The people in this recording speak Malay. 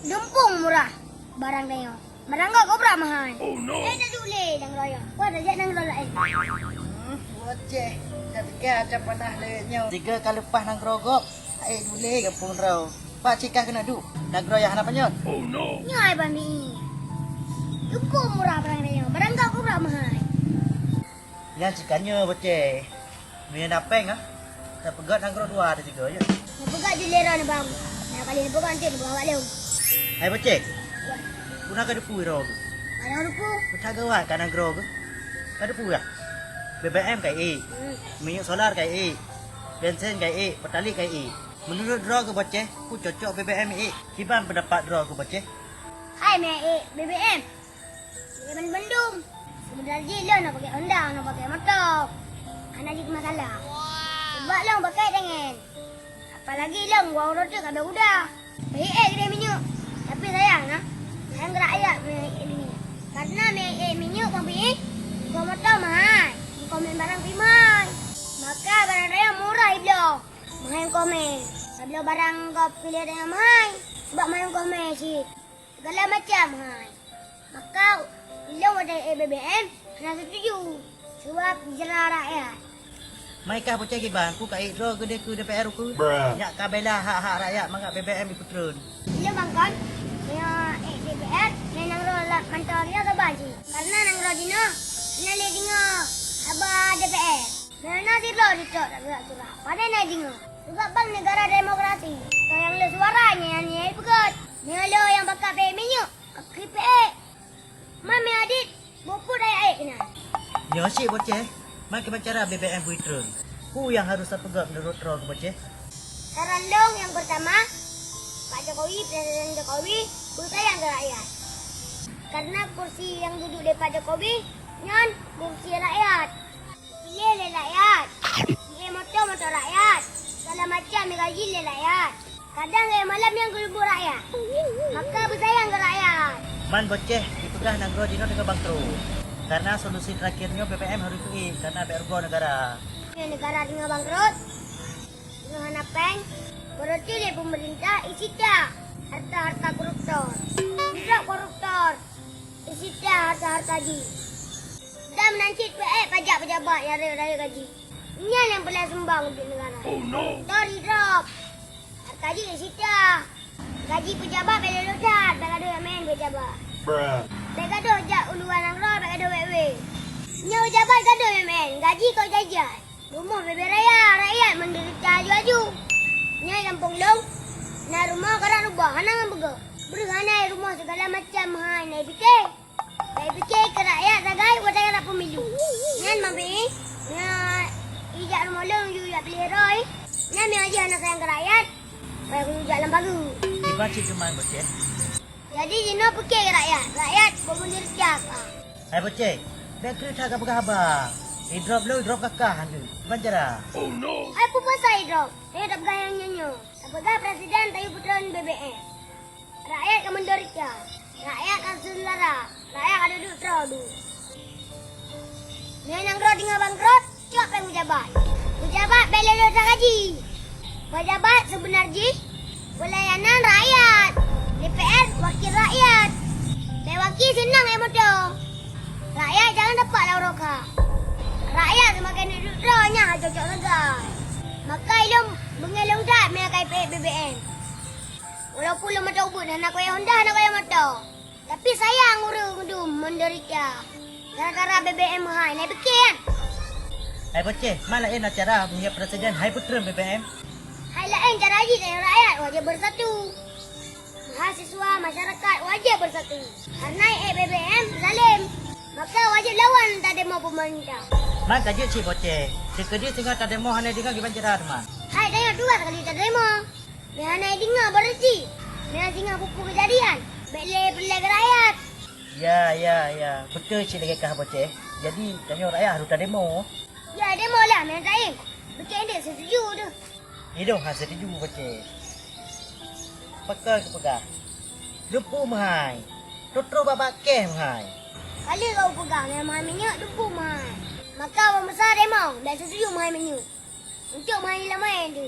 Dumpung murah. Barang dayo. Barang kau berapa mahal? Oh no. Dah dulu dang raya. Kau dah jadi dang raya. Boceh. Ketika ada pernah lenya. 3 kali lepas nang grogok. Dulu kampung rau. Pak Cikah kena du. Nang raya hana panyon. Oh no. Nyai bami. Dumpung murah barang dayo. Barang kau berapa mahal? Yang cikanya boceh. Mina napeng ah. Dah pegat nang grog 2 ada 3 je. Nak pegat je lera ni bang. Nak kali ni pegat nanti ni bawa leu. Hai boceh. Guna ka depu ro. Ada rupu. Betagawan ka nang grog. Ka depu ya. BBM kai minyak solar kai bensin kai petali kai. Menurut draw ke boceh, ku cocok BBM Kiban pendapat draw ke boceh? Hai BBM. BBM Bandung. Sebenarnya lo nak pakai Honda, nak pakai motor. Anak jadi masalah. Sebab lo pakai dengan. Apalagi lo gua urut tu kada udah. Baik kedai minyak. Tapi sayang nah. Sayang rakyat ini. Karena minyak pampi gua motor mahal. Komen barang primai. Maka barang raya murah iblo. Mahal komen. Sebab barang kau pilih dengan mahal. Sebab mahal komen sih. Segala macam mahal. Maka bila ada BBM, kena setuju. Sebab jalan rakyat. Maikah boceh kiban, ku kai draw ke DPR ku. Nyak ka bela hak-hak rakyat mangak BBM diputreun. Bila bangkan, dia DPR, dia nang rolat kantor dia ke baji. Karena nang rodina, kena le dengar. Abah DPR. Mana si lo dicok tak surat. Pada nak dengar. Sebab bang negara demokrasi. Kau yang le suaranya yang ni pegat. Ni lo yang bakal pay minyak. KPA. Mami adik, buku dah air kena. Nyo si boceh, mai ke bicara BBM putreun. Ku yang harus pegat menurut draw ke boceh. Saran dong yang pertama, Pak Jokowi, Presiden Jokowi, bersayang ke rakyat. Karena kursi yang duduk di Pak Jokowi, nyon kursi rakyat. Pilih le rakyat. Pilih motor rakyat. Segala macam gaji le rakyat. Kadang malam yang gelubur rakyat. Maka bersayang ke rakyat. Man boceh dipegah nang draw dino dengan bangkro. Karena solusi terakhirnya BBM harus itu karena bergo negara. Ini negara dengan bangkrut. Dengan napeng. Berarti le pemerintah isi dah harta-harta koruptor. Tidak koruptor. Isi dah harta-harta ji. Dan menancit pajak pejabat yang raya gaji. Ini yang boleh sumbang untuk negara. Oh no. Dari drop. Harta ji isi dah. Gaji pejabat bela locat. Bela doa main pejabat. Bela doa jak uluan ang roh. Bela doa wewe. Ini pejabat gaduh main. Gaji kau jajan. Rumah bebe raya. Rakyat menderita aju-aju. Ini kampung long. Nah rumah kadang rubah. Hanang berge. Berhanai rumah segala macam. Hai naik fikir. Naik fikir ke rakyat. Ragai buat rakyat pemilu. Ini mampi. Ini ijak rumah long. Ijak pilih roy. Ini mengaji anak sayang ke rakyat. Supaya aku ijak lembaga. Kiban cik cuman boceh. Jadi Jino fikir ke rakyat. Rakyat bermenderita. Hai boceh, bek kereta ka pegah abang. Drop lu, drop kakak hantu. Banjara. Oh no. Apa pasal drop? Saya tak pegang yang nyanyo. Tak pegang presiden tayu putran BBM. Rakyat akan menderita. Rakyat akan selara. Rakyat ada duduk teradu. Ni yang grot dengan bangkrut, cakap yang pejabat. Pejabat bela dosa gaji. Pejabat sebenarnya pelayanan rakyat. DPR wakil rakyat. Wakil senang motor. Rakyat jangan dapat lauroka. Rakyat semakin duduk drone-nya cocok legal. Maka ilmu mengelong tak mengakai BBM. Walaupun lo macam ubud nak kaya Honda nak kaya motor. Tapi sayang urung menderita. Gara-gara BBM hai naik bikin. Hai boceh, malah nak cara punya presiden hai putreun BBM. Hai lain cara aja dengan rakyat wajib bersatu. Mahasiswa masyarakat wajib bersatu. Karena BBM zalim. Maka wajib lawan tak demo pemerintah. Man tajuk cik boceh. Jika dia tengah tak demo hanai dengar giban cerah teman. Hai dengar 2 kali tak demo. Dia hanai dengar berhenti. Dia dengar buku kejadian. Beli ke rakyat. Ya. Betul cik lagi kah boceh. Jadi tanya rakyat harus tak demo. Ya demo lah main kain. Bikin dia setuju tu. Hidup hasil setuju boceh. Pakai ke pegah. Dupu mahai. Tutru babak keh mahai. Kali kau pegang yang mahal minyak, dupu mahal. Maka orang besar demo dan setuju mahal minyak. Untuk mahal main tu.